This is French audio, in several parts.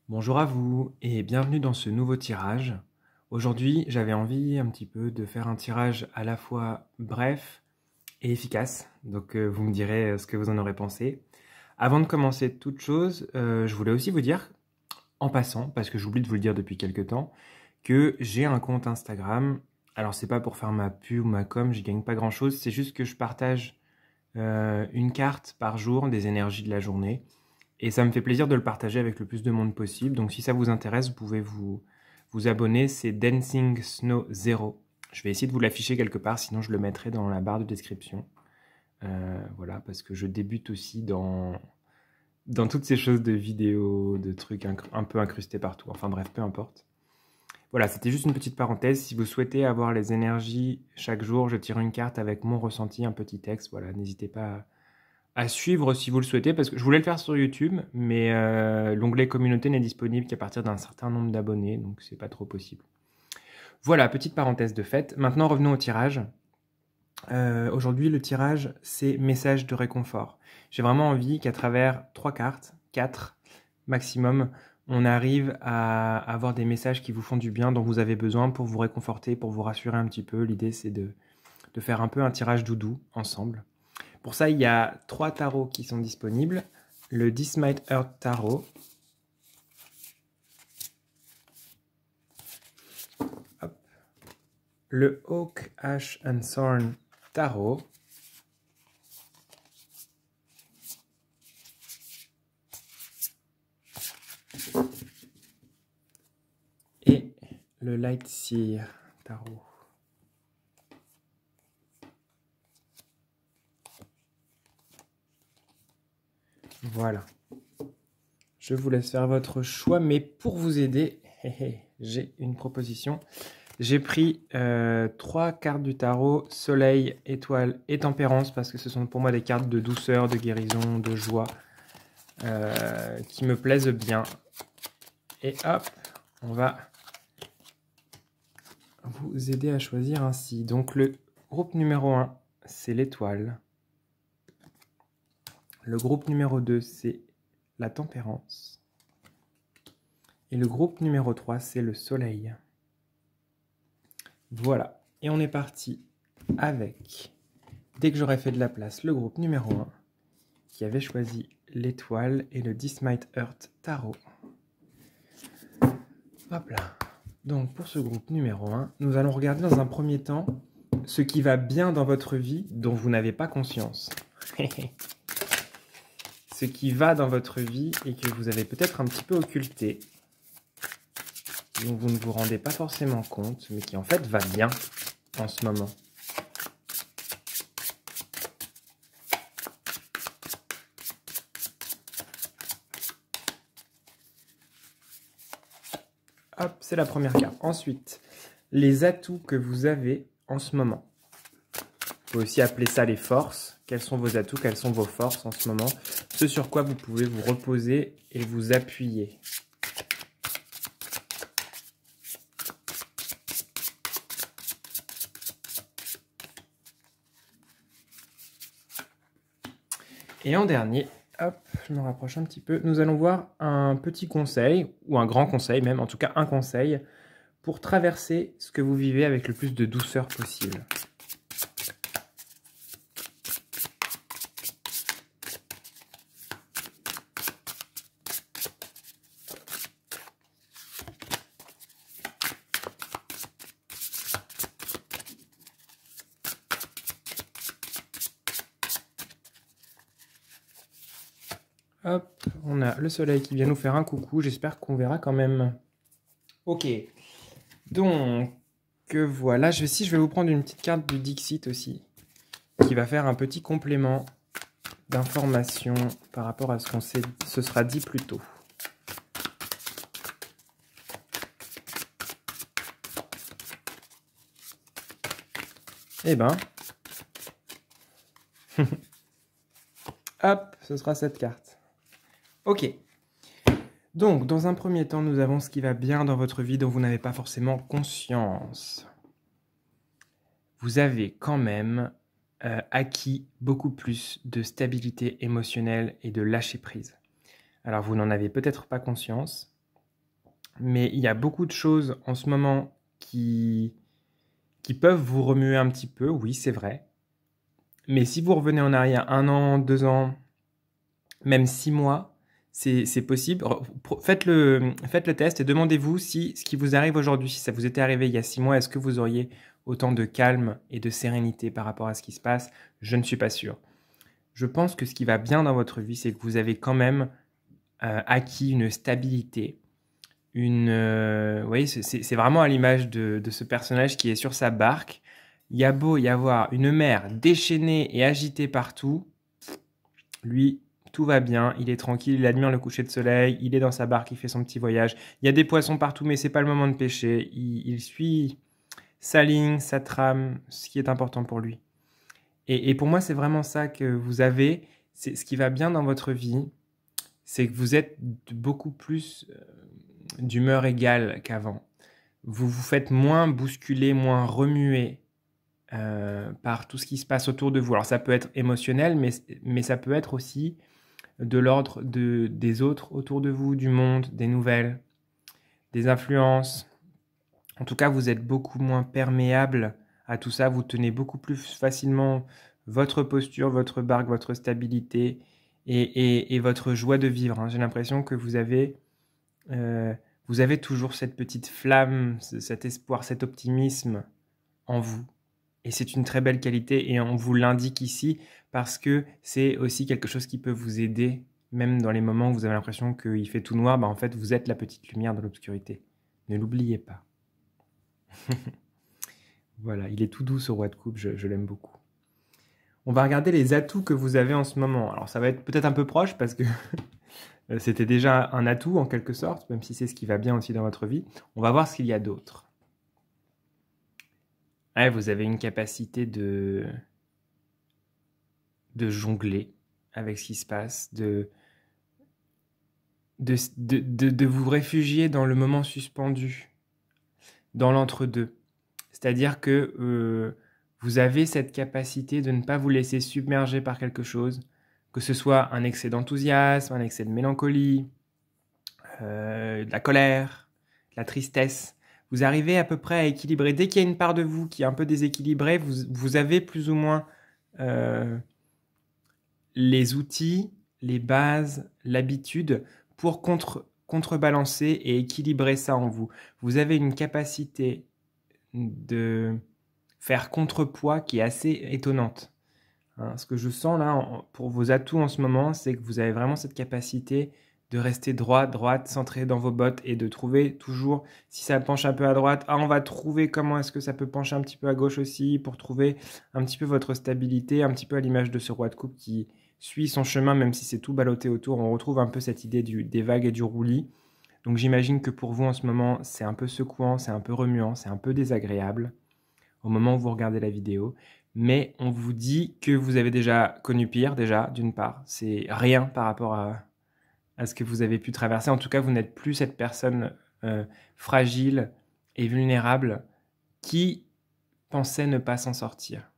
Bonjour à vous et bienvenue dans ce nouveau tirage. Aujourd'hui, j'avais envie un petit peu de faire un tirage à la fois bref et efficace. Donc vous me direz ce que vous en aurez pensé. Avant de commencer toute chose, je voulais aussi vous dire, en passant, parce que j'oublie de vous le dire depuis quelques temps, que j'ai un compte Instagram. Alors c'est pas pour faire ma pub ou ma com, j'y gagne pas grand chose, c'est juste que je partage une carte par jour des énergies de la journée. Et ça me fait plaisir de le partager avec le plus de monde possible. Donc si ça vous intéresse, vous pouvez vous abonner. C'est Dancing Snow 0. Je vais essayer de vous l'afficher quelque part, sinon je le mettrai dans la barre de description. Voilà, parce que je débute aussi dans toutes ces choses de vidéos, de trucs un peu incrustés partout. Enfin bref, peu importe. Voilà, c'était juste une petite parenthèse. Si vous souhaitez avoir les énergies chaque jour, je tire une carte avec mon ressenti, un petit texte. Voilà, n'hésitez pas à suivre si vous le souhaitez, parce que je voulais le faire sur YouTube, mais l'onglet communauté n'est disponible qu'à partir d'un certain nombre d'abonnés, donc c'est pas trop possible. Voilà, petite parenthèse de fait. Maintenant, revenons au tirage. Aujourd'hui, le tirage, c'est message de réconfort. J'ai vraiment envie qu'à travers 3 cartes, 4 maximum, on arrive à avoir des messages qui vous font du bien, dont vous avez besoin pour vous réconforter, pour vous rassurer un petit peu. L'idée, c'est de faire un peu un tirage doudou ensemble. Pour ça, il y a 3 tarots qui sont disponibles. Le Dismight Earth Tarot. Hop. Le Oak, Ash and Thorn Tarot. Et le Light Seer Tarot. Voilà. Je vous laisse faire votre choix, mais pour vous aider, j'ai une proposition. J'ai pris 3 cartes du tarot, Soleil, Étoile et Tempérance, parce que ce sont pour moi des cartes de douceur, de guérison, de joie, qui me plaisent bien. Et hop, on va vous aider à choisir ainsi. Donc le groupe numéro 1, c'est l'Étoile. Le groupe numéro 2, c'est la Tempérance. Et le groupe numéro 3, c'est le Soleil. Voilà. Et on est parti avec, dès que j'aurai fait de la place, le groupe numéro 1, qui avait choisi l'Étoile et le Dismight Earth Tarot. Hop là. Donc pour ce groupe numéro 1, nous allons regarder dans un premier temps ce qui va bien dans votre vie dont vous n'avez pas conscience. Ce qui va dans votre vie et que vous avez peut-être un petit peu occulté, dont vous ne vous rendez pas forcément compte, mais qui en fait va bien en ce moment. Hop, c'est la première carte. Ensuite, les atouts que vous avez en ce moment. On peut aussi appeler ça les forces. Quels sont vos atouts, quelles sont vos forces en ce moment? Ce sur quoi vous pouvez vous reposer et vous appuyer. Et en dernier, hop, je me rapproche un petit peu, nous allons voir un petit conseil, ou un grand conseil même, en tout cas un conseil, pour traverser ce que vous vivez avec le plus de douceur possible. Hop, on a le soleil qui vient nous faire un coucou. J'espère qu'on verra quand même. Ok. Donc, voilà. Je vais vous prendre une petite carte du Dixit aussi, qui va faire un petit complément d'information par rapport à ce qu'on se sera dit plus tôt. Eh ben. Hop, ce sera cette carte. Ok. Donc, dans un premier temps, nous avons ce qui va bien dans votre vie dont vous n'avez pas forcément conscience. Vous avez quand même acquis beaucoup plus de stabilité émotionnelle et de lâcher prise. Alors, vous n'en avez peut-être pas conscience, Mais il y a beaucoup de choses en ce moment qui peuvent vous remuer un petit peu, oui, c'est vrai. Mais si vous revenez en arrière 1 an, 2 ans, même 6 mois, c'est possible. Faites le test et demandez-vous si ce qui vous arrive aujourd'hui, si ça vous était arrivé il y a 6 mois, est-ce que vous auriez autant de calme et de sérénité par rapport à ce qui se passe? Je ne suis pas sûr. Je pense que ce qui va bien dans votre vie, c'est que vous avez quand même acquis une stabilité. Vous voyez, c'est vraiment à l'image de ce personnage qui est sur sa barque. Il y a beau y avoir une mer déchaînée et agitée partout, lui, tout va bien, il est tranquille, il admire le coucher de soleil, il est dans sa barque, il fait son petit voyage. Il y a des poissons partout, mais c'est pas le moment de pêcher. Il suit sa ligne, sa trame, ce qui est important pour lui. Et pour moi, c'est vraiment ça que vous avez. C'est ce qui va bien dans votre vie, c'est que vous êtes beaucoup plus d'humeur égale qu'avant. Vous vous faites moins bousculer, moins remuer par tout ce qui se passe autour de vous. Alors ça peut être émotionnel, mais ça peut être aussi de l'ordre des autres autour de vous, du monde, des nouvelles, des influences. En tout cas, vous êtes beaucoup moins perméable à tout ça. Vous tenez beaucoup plus facilement votre posture, votre barque, votre stabilité et votre joie de vivre. Hein. J'ai l'impression que vous avez toujours cette petite flamme, cet espoir, cet optimisme en vous. Et c'est une très belle qualité et on vous l'indique ici parce que c'est aussi quelque chose qui peut vous aider, même dans les moments où vous avez l'impression qu'il fait tout noir, en fait vous êtes la petite lumière de l'obscurité. Ne l'oubliez pas. Voilà, il est tout doux ce roi de coupe, je l'aime beaucoup. On va regarder les atouts que vous avez en ce moment. Alors ça va être peut-être un peu proche parce que c'était déjà un atout en quelque sorte, même si c'est ce qui va bien aussi dans votre vie. On va voir ce qu'il y a d'autre. Ouais, vous avez une capacité de jongler avec ce qui se passe, de vous réfugier dans le moment suspendu, dans l'entre-deux. C'est-à-dire que vous avez cette capacité de ne pas vous laisser submerger par quelque chose, que ce soit un excès d'enthousiasme, un excès de mélancolie, de la colère, de la tristesse. Vous arrivez à peu près à équilibrer. Dès qu'il y a une part de vous qui est un peu déséquilibrée, vous avez plus ou moins les outils, les bases, l'habitude pour contrebalancer et équilibrer ça en vous. Vous avez une capacité de faire contrepoids qui est assez étonnante. Hein, ce que je sens là pour vos atouts en ce moment, c'est que vous avez vraiment cette capacité de rester droite, centré dans vos bottes et de trouver toujours, si ça penche un peu à droite, on va trouver comment est-ce que ça peut pencher un petit peu à gauche aussi pour trouver un petit peu votre stabilité, un petit peu à l'image de ce roi de coupe qui suit son chemin même si c'est tout ballotté autour. On retrouve un peu cette idée des vagues et du roulis. Donc j'imagine que pour vous en ce moment, c'est un peu secouant, c'est un peu remuant, c'est un peu désagréable au moment où vous regardez la vidéo. Mais on vous dit que vous avez déjà connu pire, déjà, d'une part. C'est rien par rapport à ce que vous avez pu traverser. En tout cas, vous n'êtes plus cette personne fragile et vulnérable qui pensait ne pas s'en sortir.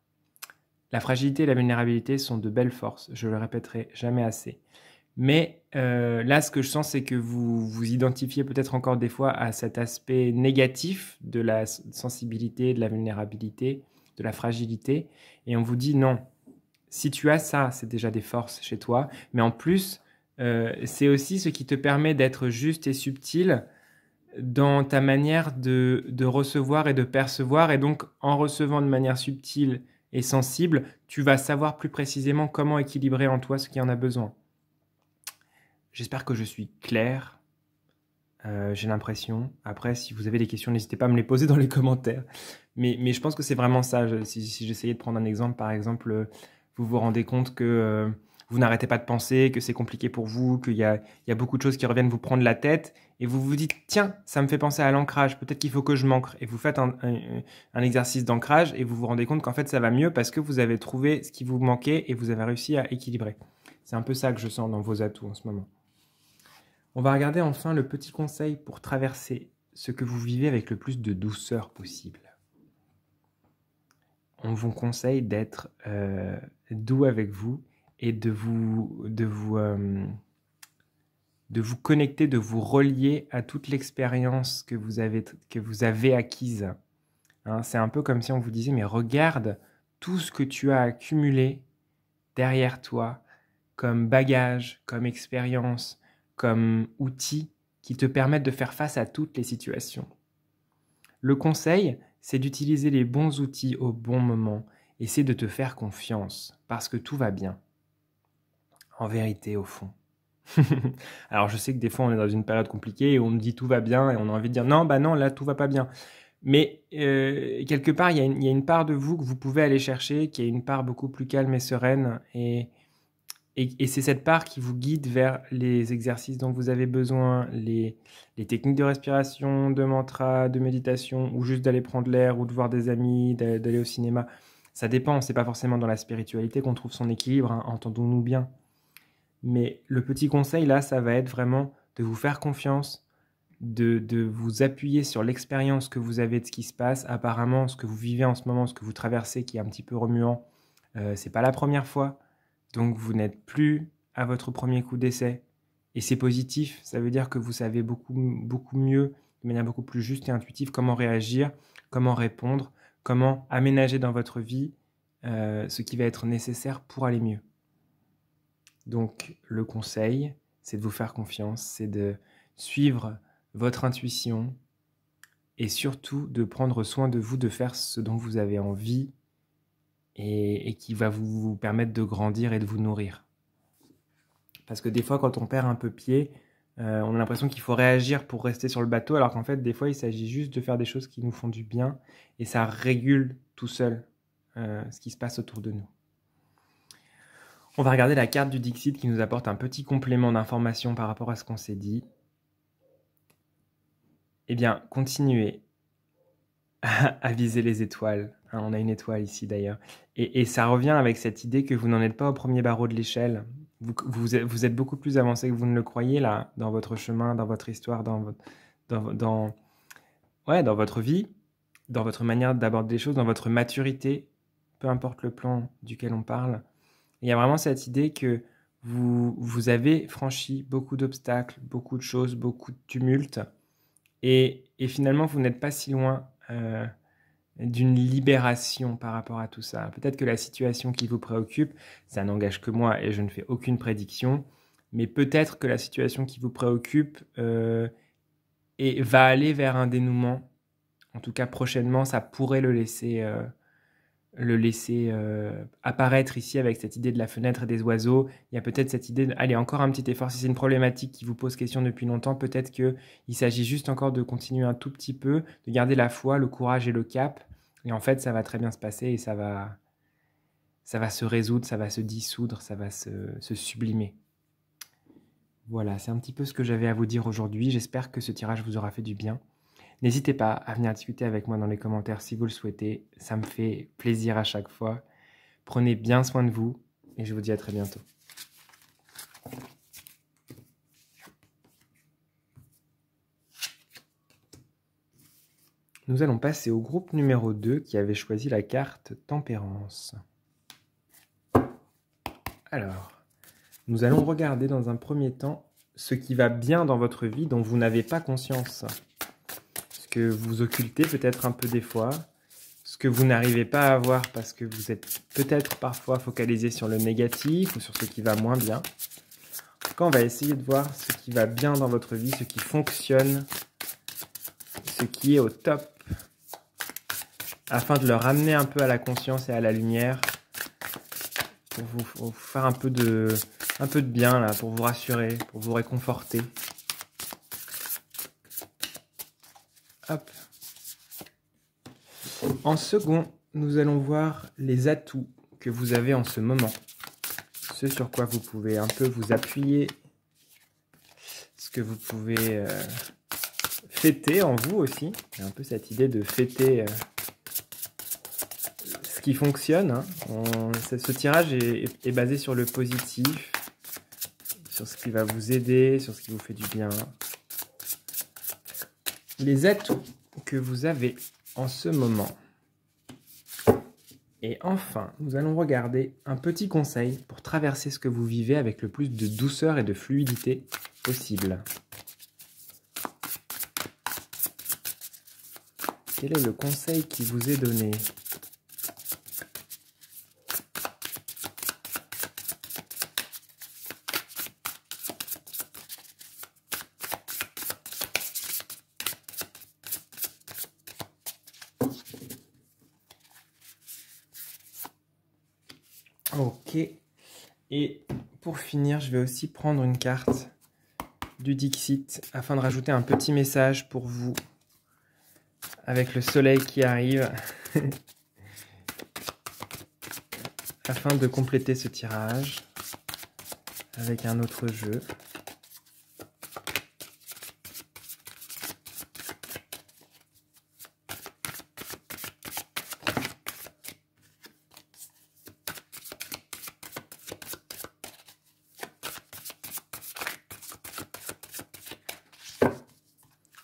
La fragilité et la vulnérabilité sont de belles forces, je le répéterai jamais assez. Mais là, ce que je sens, c'est que vous vous identifiez peut-être encore des fois à cet aspect négatif de la sensibilité, de la vulnérabilité, de la fragilité. Et on vous dit non, si tu as ça, c'est déjà des forces chez toi. Mais en plus, c'est aussi ce qui te permet d'être juste et subtil dans ta manière de recevoir et de percevoir. Et donc, en recevant de manière subtile et sensible, tu vas savoir plus précisément comment équilibrer en toi ce qui en a besoin. J'espère que je suis clair. J'ai l'impression. Après, si vous avez des questions, n'hésitez pas à me les poser dans les commentaires. Mais je pense que c'est vraiment ça. Si j'essayais de prendre un exemple, par exemple, vous vous rendez compte que vous n'arrêtez pas de penser, que c'est compliqué pour vous, qu'il y a beaucoup de choses qui reviennent vous prendre la tête, et vous vous dites, tiens, ça me fait penser à l'ancrage, peut-être qu'il faut que je m'ancre. Et vous faites un exercice d'ancrage, et vous vous rendez compte qu'en fait, ça va mieux parce que vous avez trouvé ce qui vous manquait, et vous avez réussi à équilibrer. C'est un peu ça que je sens dans vos atouts en ce moment. On va regarder enfin le petit conseil pour traverser ce que vous vivez avec le plus de douceur possible. On vous conseille d'être doux avec vous et de vous de vous connecter, de vous relier à toute l'expérience que vous avez acquise. Hein, c'est un peu comme si on vous disait, mais regarde tout ce que tu as accumulé derrière toi comme bagage, comme expérience, comme outils qui te permettent de faire face à toutes les situations. Le conseil, c'est d'utiliser les bons outils au bon moment et c'est de te faire confiance parce que tout va bien. En vérité, au fond. Alors je sais que des fois on est dans une période compliquée et on me dit tout va bien et on a envie de dire non, bah non, là tout va pas bien. Mais quelque part, il y a une part de vous que vous pouvez aller chercher, qui est une part beaucoup plus calme et sereine. Et c'est cette part qui vous guide vers les exercices dont vous avez besoin, les techniques de respiration, de mantra, de méditation, ou juste d'aller prendre l'air, ou de voir des amis, d'aller au cinéma. Ça dépend, c'est pas forcément dans la spiritualité qu'on trouve son équilibre, hein, entendons-nous bien. Mais le petit conseil là, ça va être vraiment de vous faire confiance, de vous appuyer sur l'expérience que vous avez de ce qui se passe. Apparemment, ce que vous vivez en ce moment, ce que vous traversez, qui est un petit peu remuant, c'est pas la première fois. Donc vous n'êtes plus à votre premier coup d'essai. Et c'est positif, ça veut dire que vous savez beaucoup, beaucoup mieux, de manière beaucoup plus juste et intuitive, comment réagir, comment répondre, comment aménager dans votre vie ce qui va être nécessaire pour aller mieux. Donc le conseil, c'est de vous faire confiance, c'est de suivre votre intuition et surtout de prendre soin de vous, de faire ce dont vous avez envie et qui va vous permettre de grandir et de vous nourrir. Parce que des fois, quand on perd un peu pied, on a l'impression qu'il faut réagir pour rester sur le bateau, alors qu'en fait, des fois, il s'agit juste de faire des choses qui nous font du bien et ça régule tout seul ce qui se passe autour de nous. On va regarder la carte du Dixit qui nous apporte un petit complément d'information par rapport à ce qu'on s'est dit. Eh bien, continuez à viser les étoiles. Hein, on a une étoile ici d'ailleurs. Et ça revient avec cette idée que vous n'en êtes pas au premier barreau de l'échelle. Vous êtes beaucoup plus avancé que vous ne le croyez là, dans votre chemin, dans votre histoire, dans votre vie, dans votre manière d'aborder les choses, dans votre maturité, peu importe le plan duquel on parle. Il y a vraiment cette idée que vous avez franchi beaucoup d'obstacles, beaucoup de choses, beaucoup de tumultes. Et finalement, vous n'êtes pas si loin d'une libération par rapport à tout ça. Peut-être que la situation qui vous préoccupe, ça n'engage que moi et je ne fais aucune prédiction, mais peut-être que la situation qui vous préoccupe va aller vers un dénouement. En tout cas, prochainement, ça pourrait le laisser apparaître ici avec cette idée de la fenêtre et des oiseaux. Il y a peut-être cette idée de, allez, encore un petit effort. Si c'est une problématique qui vous pose question depuis longtemps, peut-être qu'il s'agit juste encore de continuer un tout petit peu, de garder la foi, le courage et le cap. Et en fait, ça va très bien se passer et ça va se résoudre, ça va se dissoudre, ça va se sublimer. Voilà, c'est un petit peu ce que j'avais à vous dire aujourd'hui. J'espère que ce tirage vous aura fait du bien. N'hésitez pas à venir discuter avec moi dans les commentaires si vous le souhaitez. Ça me fait plaisir à chaque fois. Prenez bien soin de vous et je vous dis à très bientôt. Nous allons passer au groupe numéro 2 qui avait choisi la carte Tempérance. Alors, nous allons regarder dans un premier temps ce qui va bien dans votre vie dont vous n'avez pas conscience. Ce que vous occultez peut-être un peu des fois, ce que vous n'arrivez pas à voir parce que vous êtes peut-être parfois focalisé sur le négatif ou sur ce qui va moins bien. En tout cas, on va essayer de voir ce qui va bien dans votre vie, ce qui fonctionne, ce qui est au top, afin de le ramener un peu à la conscience et à la lumière, pour vous faire un peu de bien là, pour vous rassurer, pour vous réconforter. Hop. En second, nous allons voir les atouts que vous avez en ce moment. Ce sur quoi vous pouvez un peu vous appuyer. Ce que vous pouvez fêter en vous aussi. Il y a un peu cette idée de fêter ce qui fonctionne. Hein. Ce tirage est basé sur le positif, sur ce qui va vous aider, sur ce qui vous fait du bien. Les atouts que vous avez en ce moment. Et enfin, nous allons regarder un petit conseil pour traverser ce que vous vivez avec le plus de douceur et de fluidité. possible? Quel est le conseil qui vous est donné? Ok. Et pour finir, je vais aussi prendre une carte du Dixit afin de rajouter un petit message pour vous avec le soleil qui arrive afin de compléter ce tirage avec un autre jeu.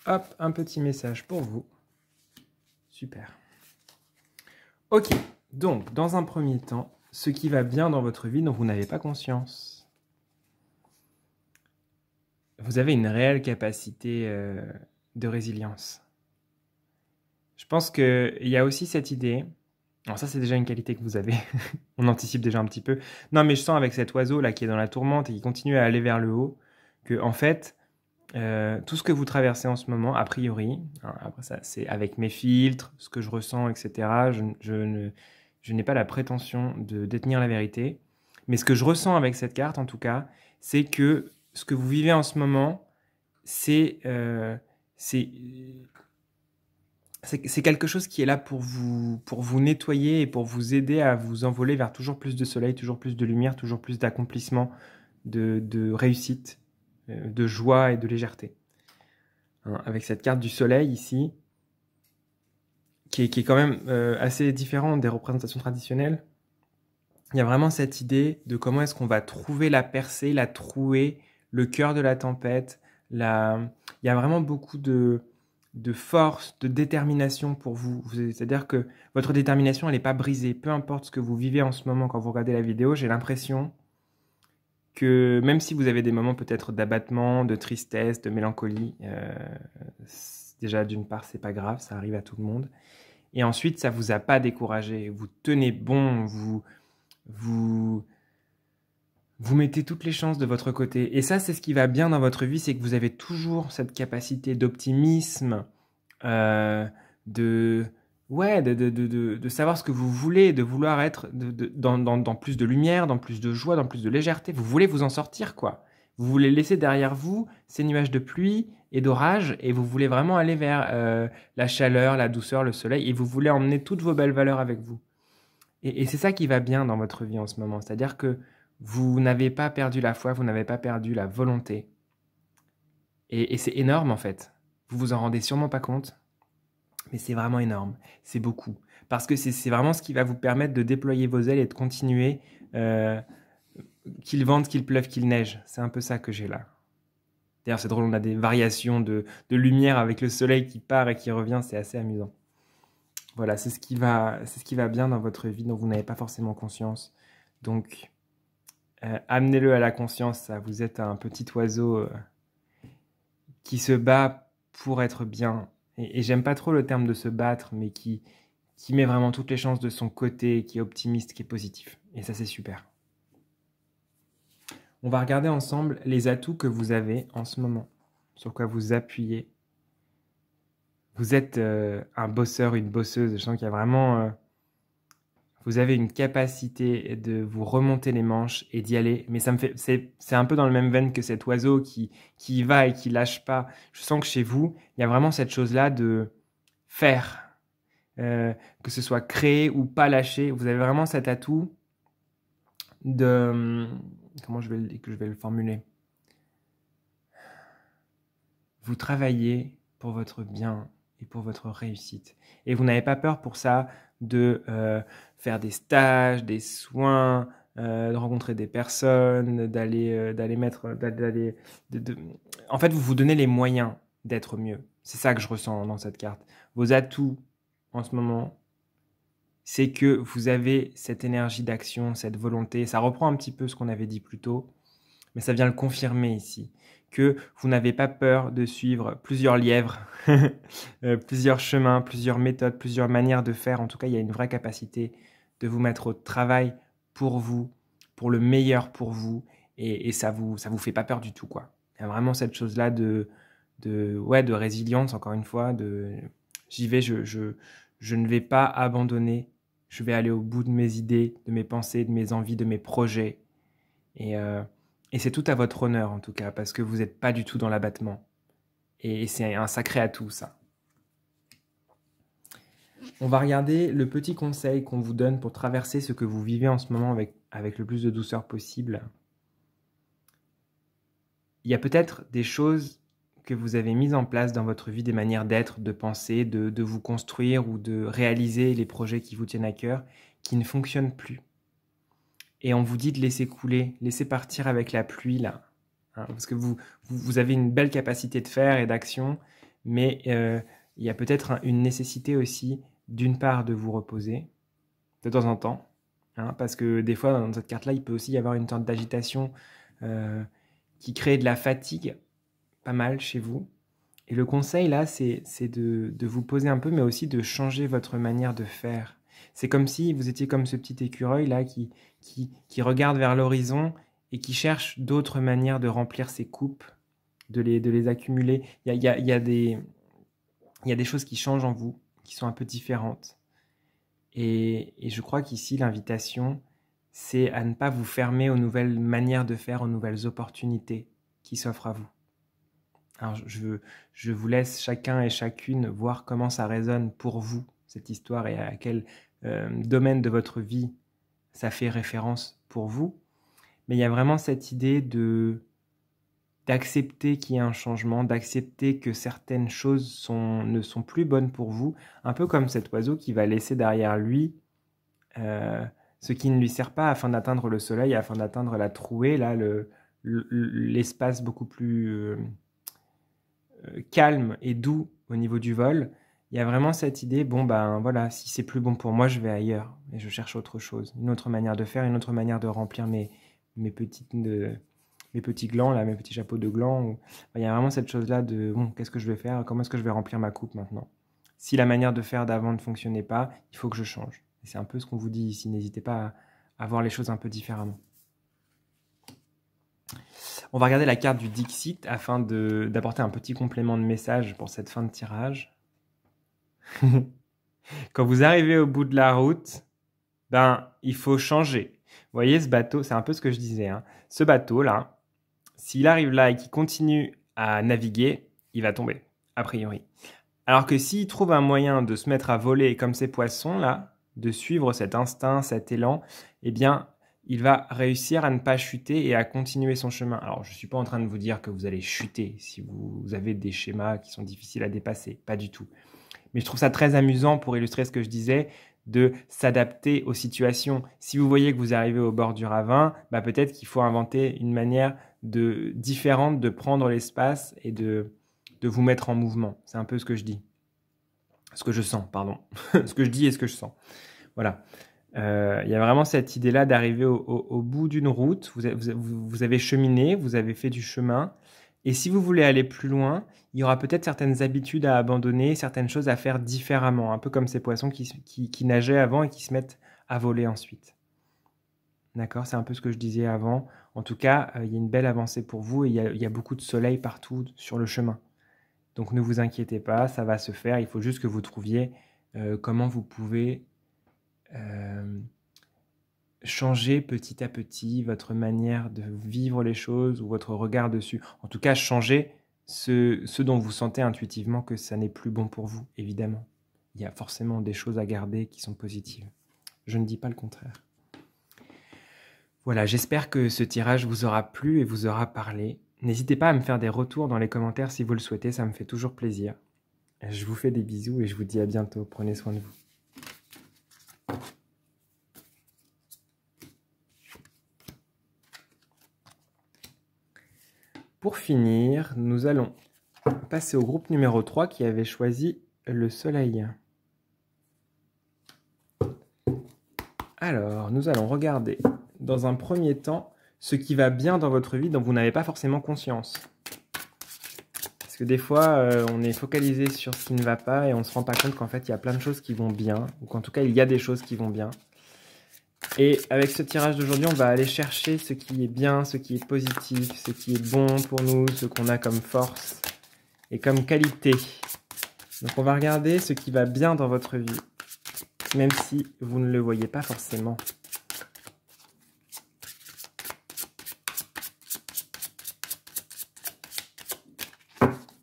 Hop, un petit message pour vous. Super. Ok, donc dans un premier temps, ce qui va bien dans votre vie dont vous n'avez pas conscience. Vous avez une réelle capacité de résilience. Je pense qu'il y a aussi cette idée, alors ça c'est déjà une qualité que vous avez, on anticipe déjà un petit peu. Non mais je sens avec cet oiseau là qui est dans la tourmente et qui continue à aller vers le haut, que en fait, tout ce que vous traversez en ce moment, a priori, hein, après ça c'est avec mes filtres, ce que je ressens, etc. Je n'ai pas la prétention de détenir la vérité, mais ce que je ressens avec cette carte en tout cas, c'est que ce que vous vivez en ce moment, c'est quelque chose qui est là pour vous nettoyer et pour vous aider à vous envoler vers toujours plus de soleil, toujours plus de lumière, toujours plus d'accomplissement, de réussite, de joie et de légèreté. Hein, avec cette carte du soleil ici, qui est quand même assez différente des représentations traditionnelles, il y a vraiment cette idée de comment est-ce qu'on va trouver la percée, la trouée, le cœur de la tempête. Il y a vraiment beaucoup de force, de détermination pour vous. C'est-à-dire que votre détermination, elle n'est pas brisée. Peu importe ce que vous vivez en ce moment quand vous regardez la vidéo, j'ai l'impression que même si vous avez des moments peut-être d'abattement, de tristesse, de mélancolie, déjà d'une part, c'est pas grave, ça arrive à tout le monde. Et ensuite, ça vous a pas découragé. Vous tenez bon, vous mettez toutes les chances de votre côté. Et ça, c'est ce qui va bien dans votre vie, c'est que vous avez toujours cette capacité d'optimisme, de savoir ce que vous voulez, de vouloir être dans plus de lumière, dans plus de joie, dans plus de légèreté. Vous voulez vous en sortir, quoi. Vous voulez laisser derrière vous ces nuages de pluie et d'orage, et vous voulez vraiment aller vers la chaleur, la douceur, le soleil, et vous voulez emmener toutes vos belles valeurs avec vous. Et c'est ça qui va bien dans votre vie en ce moment. C'est-à-dire que vous n'avez pas perdu la foi, vous n'avez pas perdu la volonté. Et c'est énorme en fait. Vous vous en rendez sûrement pas compte, mais c'est vraiment énorme. C'est beaucoup. Parce que c'est vraiment ce qui va vous permettre de déployer vos ailes et de continuer, qu'il vente, qu'il pleuve, qu'il neige. C'est un peu ça que j'ai là. D'ailleurs, c'est drôle, on a des variations de lumière avec le soleil qui part et qui revient, c'est assez amusant. Voilà, c'est ce qui va bien dans votre vie dont vous n'avez pas forcément conscience. Donc, amenez-le à la conscience, ça. Vous êtes un petit oiseau qui se bat pour être bien. Et j'aime pas trop le terme de se battre, mais qui met vraiment toutes les chances de son côté, qui est optimiste, qui est positif. Et ça, c'est super. On va regarder ensemble les atouts que vous avez en ce moment, sur quoi vous appuyez. Vous êtes un bosseur, une bosseuse. Je sens qu'il y a vraiment... vous avez une capacité de vous remonter les manches et d'y aller. Mais c'est un peu dans le même veine que cet oiseau qui y va et qui lâche pas. Je sens que chez vous, il y a vraiment cette chose-là de faire. Que ce soit créer ou pas lâcher. Vous avez vraiment cet atout de... Comment je vais le formuler? Vous travaillez pour votre bien et pour votre réussite. Et vous n'avez pas peur pour ça de faire des stages, des soins, de rencontrer des personnes, En fait, vous vous donnez les moyens d'être mieux. C'est ça que je ressens dans cette carte. Vos atouts en ce moment, c'est que vous avez cette énergie d'action, cette volonté. Ça reprend un petit peu ce qu'on avait dit plus tôt, mais ça vient le confirmer ici. que vous n'avez pas peur de suivre plusieurs lièvres, plusieurs chemins, plusieurs méthodes, plusieurs manières de faire. En tout cas, il y a une vraie capacité de vous mettre au travail pour vous, pour le meilleur pour vous, et ça vous fait pas peur du tout, quoi. Il y a vraiment cette chose-là de résilience, encore une fois, j'y vais, je ne vais pas abandonner, je vais aller au bout de mes idées, de mes pensées, de mes envies, de mes projets, et c'est tout à votre honneur, en tout cas, parce que vous n'êtes pas du tout dans l'abattement, et c'est un sacré atout, ça. On va regarder le petit conseil qu'on vous donne pour traverser ce que vous vivez en ce moment avec le plus de douceur possible. Il y a peut-être des choses que vous avez mises en place dans votre vie, des manières d'être, de penser, de vous construire ou de réaliser les projets qui vous tiennent à cœur, qui ne fonctionnent plus. Et on vous dit de laisser couler, laisser partir avec la pluie, là. Hein, parce que vous avez une belle capacité de faire et d'action, mais il y a peut-être une nécessité aussi, d'une part, de vous reposer, de temps en temps, hein, parce que des fois, dans cette carte-là, il peut aussi y avoir une sorte d'agitation qui crée de la fatigue, pas mal chez vous. Et le conseil, là, c'est de vous poser un peu, mais aussi de changer votre manière de faire. C'est comme si vous étiez comme ce petit écureuil, là, qui regarde vers l'horizon et qui cherche d'autres manières de remplir ses coupes, de les accumuler. Il y a des choses qui changent en vous, qui sont un peu différentes. Et je crois qu'ici, l'invitation, c'est à ne pas vous fermer aux nouvelles manières de faire, aux nouvelles opportunités qui s'offrent à vous. Alors, je vous laisse chacun et chacune voir comment ça résonne pour vous, cette histoire, et à quel domaine de votre vie ça fait référence pour vous. Mais il y a vraiment cette idée d'accepter qu'il y ait un changement, d'accepter que certaines choses ne sont plus bonnes pour vous, un peu comme cet oiseau qui va laisser derrière lui ce qui ne lui sert pas afin d'atteindre le soleil, afin d'atteindre la trouée, là, l'espace beaucoup plus calme et doux au niveau du vol. Il y a vraiment cette idée, bon ben voilà, si c'est plus bon pour moi, je vais ailleurs et je cherche autre chose, une autre manière de faire, une autre manière de remplir mes petits glands, là, mes petits chapeaux de glands. Il y a vraiment cette chose-là de, bon, qu'est-ce que je vais faire? Comment est-ce que je vais remplir ma coupe maintenant? Si la manière de faire d'avant ne fonctionnait pas, il faut que je change. Et c'est un peu ce qu'on vous dit ici. N'hésitez pas à voir les choses un peu différemment. On va regarder la carte du Dixit afin d'apporter un petit complément de message pour cette fin de tirage. Quand vous arrivez au bout de la route, ben, il faut changer. Vous voyez, ce bateau, c'est un peu ce que je disais, hein. Ce bateau-là, s'il arrive là et qu'il continue à naviguer, il va tomber, a priori. Alors que s'il trouve un moyen de se mettre à voler comme ces poissons-là, de suivre cet instinct, cet élan, eh bien, il va réussir à ne pas chuter et à continuer son chemin. Alors, je ne suis pas en train de vous dire que vous allez chuter si vous avez des schémas qui sont difficiles à dépasser, pas du tout. Mais je trouve ça très amusant pour illustrer ce que je disais, de s'adapter aux situations. Si vous voyez que vous arrivez au bord du ravin, bah peut-être qu'il faut inventer une manière différente de prendre l'espace et de vous mettre en mouvement. C'est un peu ce que je dis. Ce que je sens, pardon. Ce que je dis et ce que je sens. Voilà. Il y a vraiment cette idée-là d'arriver au bout d'une route. Vous avez cheminé, vous avez fait du chemin. Et si vous voulez aller plus loin, il y aura peut-être certaines habitudes à abandonner, certaines choses à faire différemment. Un peu comme ces poissons qui nageaient avant et qui se mettent à voler ensuite. D'accord, c'est un peu ce que je disais avant. En tout cas, il y a une belle avancée pour vous et il y a beaucoup de soleil partout sur le chemin. Donc ne vous inquiétez pas, ça va se faire. Il faut juste que vous trouviez comment vous pouvez changer petit à petit votre manière de vivre les choses ou votre regard dessus. En tout cas, changer ce dont vous sentez intuitivement que ça n'est plus bon pour vous, évidemment. Il y a forcément des choses à garder qui sont positives. Je ne dis pas le contraire. Voilà, j'espère que ce tirage vous aura plu et vous aura parlé. N'hésitez pas à me faire des retours dans les commentaires si vous le souhaitez, ça me fait toujours plaisir. Je vous fais des bisous et je vous dis à bientôt. Prenez soin de vous. Pour finir, nous allons passer au groupe numéro 3 qui avait choisi le soleil. Alors, nous allons regarder dans un premier temps ce qui va bien dans votre vie dont vous n'avez pas forcément conscience. Parce que des fois, on est focalisé sur ce qui ne va pas et on ne se rend pas compte qu'en fait, il y a plein de choses qui vont bien, ou qu'en tout cas, il y a des choses qui vont bien. Et avec ce tirage d'aujourd'hui, on va aller chercher ce qui est bien, ce qui est positif, ce qui est bon pour nous, ce qu'on a comme force et comme qualité. Donc on va regarder ce qui va bien dans votre vie, même si vous ne le voyez pas forcément.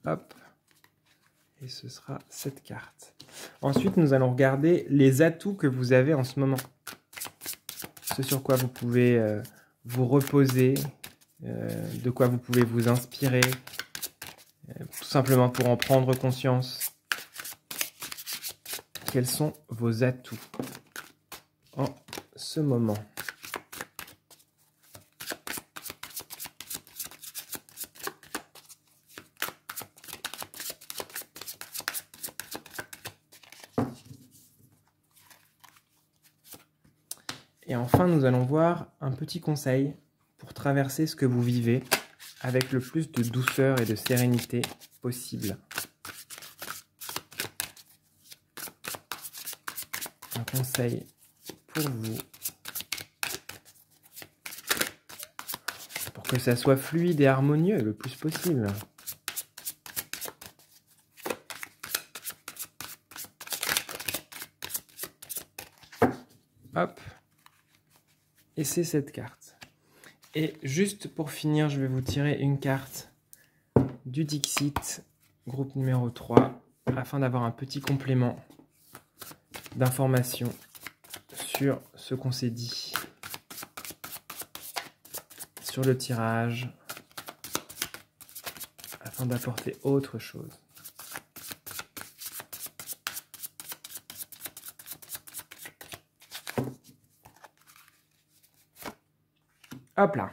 Hop. Et ce sera cette carte. Ensuite, nous allons regarder les atouts que vous avez en ce moment. Ce sur quoi vous pouvez vous reposer, de quoi vous pouvez vous inspirer, tout simplement pour en prendre conscience. Quels sont vos atouts en ce moment? Et enfin, nous allons voir un petit conseil pour traverser ce que vous vivez avec le plus de douceur et de sérénité possible. Un conseil pour vous, pour que ça soit fluide et harmonieux le plus possible. Hop. Et c'est cette carte. Et juste pour finir, je vais vous tirer une carte du Dixit, groupe numéro 3, afin d'avoir un petit complément d'informations sur ce qu'on s'est dit, sur le tirage, afin d'apporter autre chose. Hop là.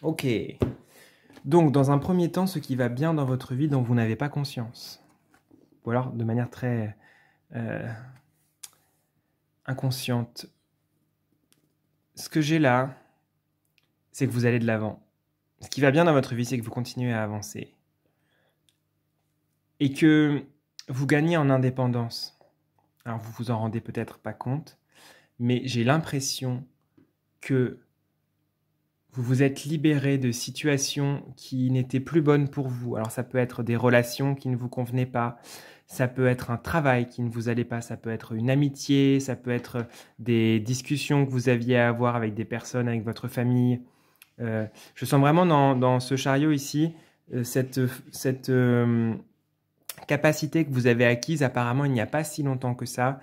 Ok. Donc, dans un premier temps, ce qui va bien dans votre vie dont vous n'avez pas conscience. Ou alors, de manière très inconsciente. Ce que j'ai là, c'est que vous allez de l'avant. Ce qui va bien dans votre vie, c'est que vous continuez à avancer. Et que vous gagnez en indépendance. Alors, vous vous en rendez peut-être pas compte, mais j'ai l'impression que vous vous êtes libéré de situations qui n'étaient plus bonnes pour vous. Alors ça peut être des relations qui ne vous convenaient pas, ça peut être un travail qui ne vous allait pas, ça peut être une amitié, ça peut être des discussions que vous aviez à avoir avec des personnes, avec votre famille. Je sens vraiment dans ce chariot ici cette capacité que vous avez acquise apparemment il n'y a pas si longtemps que ça,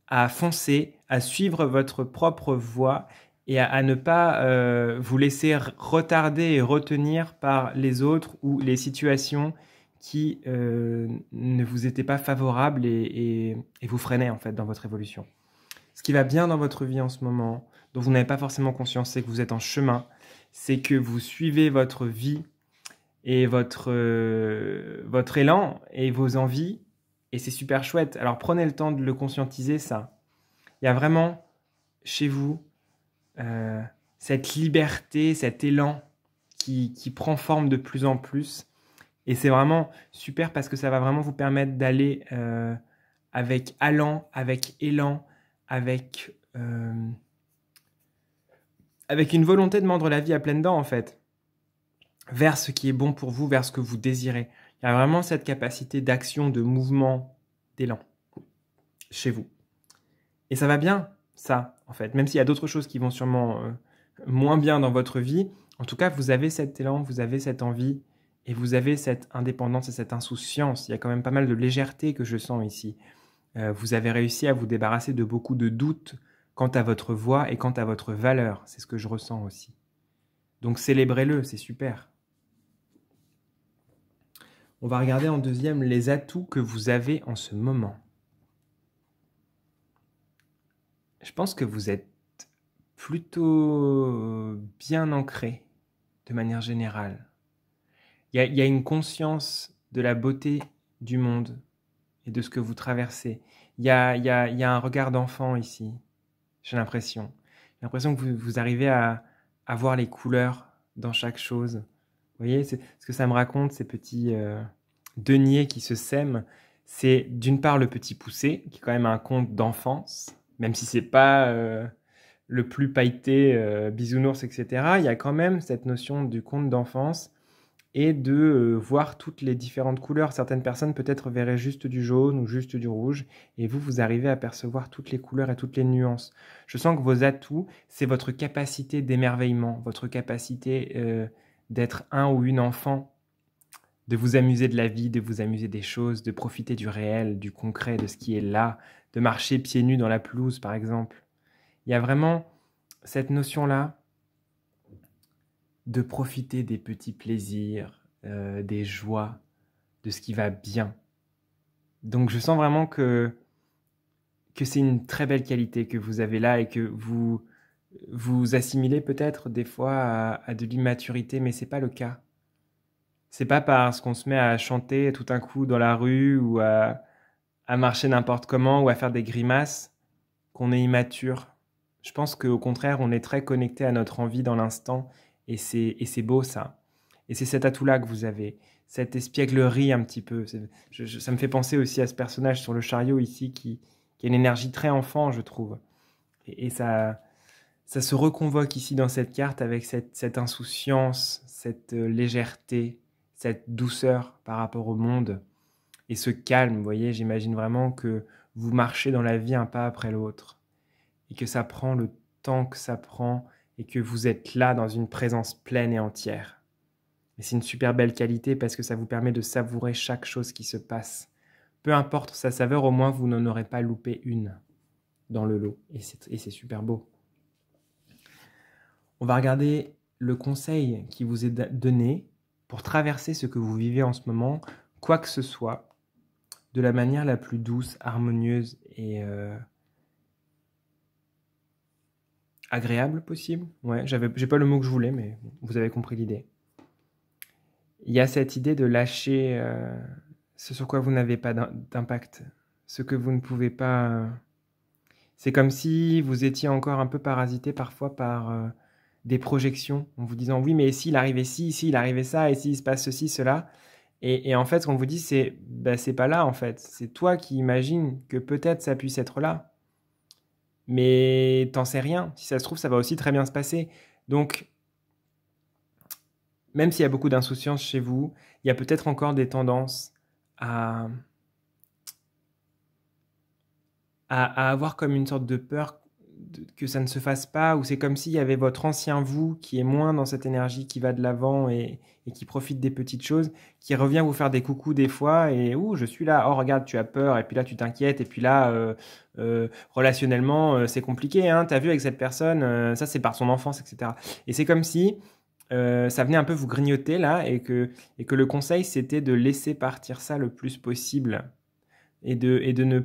à foncer, à suivre votre propre voie et à ne pas vous laisser retarder et retenir par les autres ou les situations qui ne vous étaient pas favorables et vous freinaient en fait dans votre évolution. Ce qui va bien dans votre vie en ce moment, dont vous n'avez pas forcément conscience, c'est que vous êtes en chemin, c'est que vous suivez votre vie et votre élan et vos envies, et c'est super chouette. Alors prenez le temps de le conscientiser, ça. Il y a vraiment chez vous cette liberté, cet élan qui prend forme de plus en plus. Et c'est vraiment super parce que ça va vraiment vous permettre d'aller avec allant, avec élan, avec une volonté de mordre la vie à pleines dents en fait, vers ce qui est bon pour vous, vers ce que vous désirez. Il y a vraiment cette capacité d'action, de mouvement, d'élan chez vous. Et ça va bien, ça, en fait. Même s'il y a d'autres choses qui vont sûrement moins bien dans votre vie, en tout cas, vous avez cet élan, vous avez cette envie, et vous avez cette indépendance et cette insouciance. Il y a quand même pas mal de légèreté que je sens ici. Vous avez réussi à vous débarrasser de beaucoup de doutes quant à votre voix et quant à votre valeur. C'est ce que je ressens aussi. Donc célébrez-le, c'est super. On va regarder en deuxième les atouts que vous avez en ce moment. Je pense que vous êtes plutôt bien ancré de manière générale. Il y a une conscience de la beauté du monde et de ce que vous traversez. Il y a un regard d'enfant ici, j'ai l'impression. J'ai l'impression que vous arrivez à voir les couleurs dans chaque chose. Vous voyez, c'est ce que ça me raconte, ces petits denier qui se sème, c'est d'une part le petit poussé, qui est quand même un conte d'enfance, même si c'est pas le plus pailleté, bisounours, etc. Il y a quand même cette notion du conte d'enfance et de voir toutes les différentes couleurs. Certaines personnes peut-être verraient juste du jaune ou juste du rouge, et vous arrivez à percevoir toutes les couleurs et toutes les nuances. Je sens que vos atouts, c'est votre capacité d'émerveillement, votre capacité d'être un ou une enfant, de vous amuser de la vie, de vous amuser des choses, de profiter du réel, du concret, de ce qui est là, de marcher pieds nus dans la pelouse, par exemple. Il y a vraiment cette notion-là de profiter des petits plaisirs, des joies, de ce qui va bien. Donc je sens vraiment que c'est une très belle qualité que vous avez là et que vous assimilez peut-être des fois à de l'immaturité, mais c'est pas le cas. C'est pas parce qu'on se met à chanter tout d'un coup dans la rue ou à marcher n'importe comment ou à faire des grimaces qu'on est immature. Je pense qu'au contraire, on est très connecté à notre envie dans l'instant et c'est beau ça. Et c'est cet atout-là que vous avez, cette espièglerie un petit peu. Ça me fait penser aussi à ce personnage sur le chariot ici qui a une énergie très enfant, je trouve. Et ça se reconvoque ici dans cette carte avec cette insouciance, cette légèreté, cette douceur par rapport au monde et ce calme. Vous voyez, j'imagine vraiment que vous marchez dans la vie un pas après l'autre et que ça prend le temps que ça prend et que vous êtes là dans une présence pleine et entière. Et c'est une super belle qualité parce que ça vous permet de savourer chaque chose qui se passe. Peu importe sa saveur, au moins vous n'en aurez pas loupé une dans le lot. Et c'est super beau. On va regarder le conseil qui vous est donné pour traverser ce que vous vivez en ce moment, quoi que ce soit, de la manière la plus douce, harmonieuse et agréable possible. Ouais, j'ai pas le mot que je voulais, mais vous avez compris l'idée. Il y a cette idée de lâcher ce sur quoi vous n'avez pas d'impact, ce que vous ne pouvez pas... C'est comme si vous étiez encore un peu parasité parfois par des projections, en vous disant oui, mais s'il arrivait ci, s'il arrivait ça, et s'il se passe ceci, cela. Et en fait, ce qu'on vous dit, c'est pas là, en fait. C'est toi qui imagines que peut-être ça puisse être là. Mais t'en sais rien. Si ça se trouve, ça va aussi très bien se passer. Donc, même s'il y a beaucoup d'insouciance chez vous, il y a peut-être encore des tendances à avoir comme une sorte de peur que ça ne se fasse pas, ou c'est comme s'il y avait votre ancien vous qui est moins dans cette énergie, qui va de l'avant et qui profite des petites choses, qui revient vous faire des coucous des fois, et ouh, je suis là, oh regarde, tu as peur, et puis là tu t'inquiètes, et puis là, relationnellement, c'est compliqué, hein, t'as vu avec cette personne, ça c'est par son enfance, etc. Et c'est comme si ça venait un peu vous grignoter là, et que le conseil c'était de laisser partir ça le plus possible, et de ne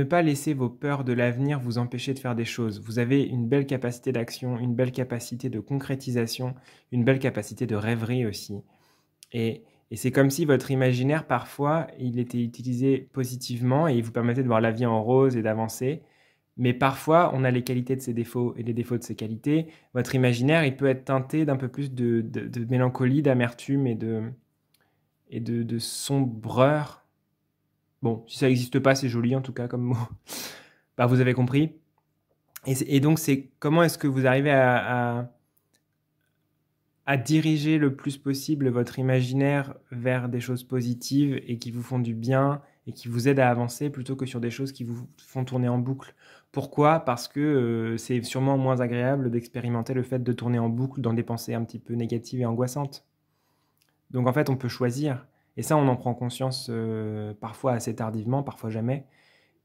pas laisser vos peurs de l'avenir vous empêcher de faire des choses. Vous avez une belle capacité d'action, une belle capacité de concrétisation, une belle capacité de rêverie aussi. Et c'est comme si votre imaginaire, parfois, il était utilisé positivement et il vous permettait de voir la vie en rose et d'avancer. Mais parfois, on a les qualités de ses défauts et les défauts de ses qualités. Votre imaginaire, il peut être teinté d'un peu plus de mélancolie, d'amertume et de sombreur. Bon, si ça n'existe pas, c'est joli en tout cas comme mot. Bah, vous avez compris. Et donc, c'est comment est-ce que vous arrivez à diriger le plus possible votre imaginaire vers des choses positives et qui vous font du bien et qui vous aident à avancer plutôt que sur des choses qui vous font tourner en boucle. Pourquoi ? Parce que c'est sûrement moins agréable d'expérimenter le fait de tourner en boucle dans des pensées un petit peu négatives et angoissantes. Donc en fait, on peut choisir. Et ça, on en prend conscience parfois assez tardivement, parfois jamais,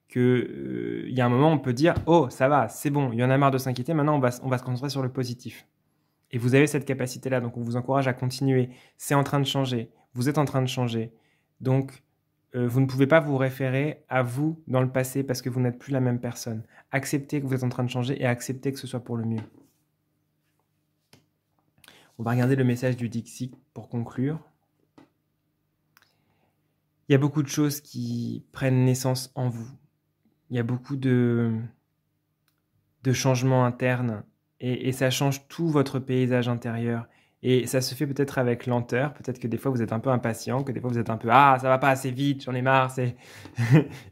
qu'il y a un moment où on peut dire « Oh, ça va, c'est bon, il y en a marre de s'inquiéter, maintenant on va se concentrer sur le positif. » Et vous avez cette capacité-là, donc on vous encourage à continuer. C'est en train de changer, vous êtes en train de changer. Donc, vous ne pouvez pas vous référer à vous dans le passé parce que vous n'êtes plus la même personne. Acceptez que vous êtes en train de changer et acceptez que ce soit pour le mieux. On va regarder le message du Dixit pour conclure. Il y a beaucoup de choses qui prennent naissance en vous. Il y a beaucoup de changements internes et ça change tout votre paysage intérieur. Et ça se fait peut-être avec lenteur, peut-être que des fois vous êtes un peu impatient, que des fois vous êtes un peu «Ah, ça va pas assez vite, j'en ai marre, c'est...»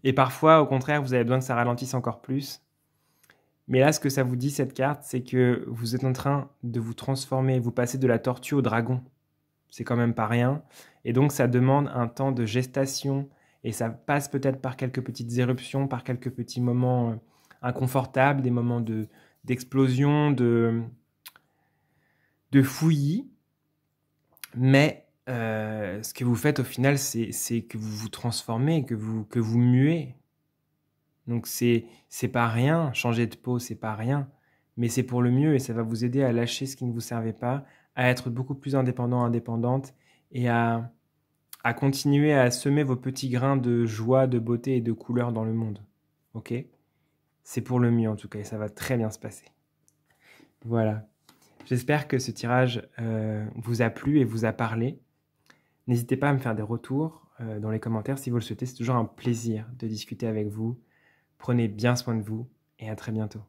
Et parfois, au contraire, vous avez besoin que ça ralentisse encore plus. Mais là, ce que ça vous dit, cette carte, c'est que vous êtes en train de vous transformer, vous passez de la tortue au dragon. C'est quand même pas rien. Et donc, ça demande un temps de gestation et ça passe peut-être par quelques petites éruptions, par quelques petits moments inconfortables, des moments d'explosion, de fouillis. Mais ce que vous faites au final, c'est que vous vous transformez, que vous muez. Donc c'est pas rien, changer de peau, c'est pas rien, mais c'est pour le mieux et ça va vous aider à lâcher ce qui ne vous servait pas, à être beaucoup plus indépendant, indépendante et à continuer à semer vos petits grains de joie, de beauté et de couleur dans le monde. Ok? C'est pour le mieux en tout cas et ça va très bien se passer. Voilà. J'espère que ce tirage vous a plu et vous a parlé. N'hésitez pas à me faire des retours dans les commentaires si vous le souhaitez. C'est toujours un plaisir de discuter avec vous. Prenez bien soin de vous et à très bientôt.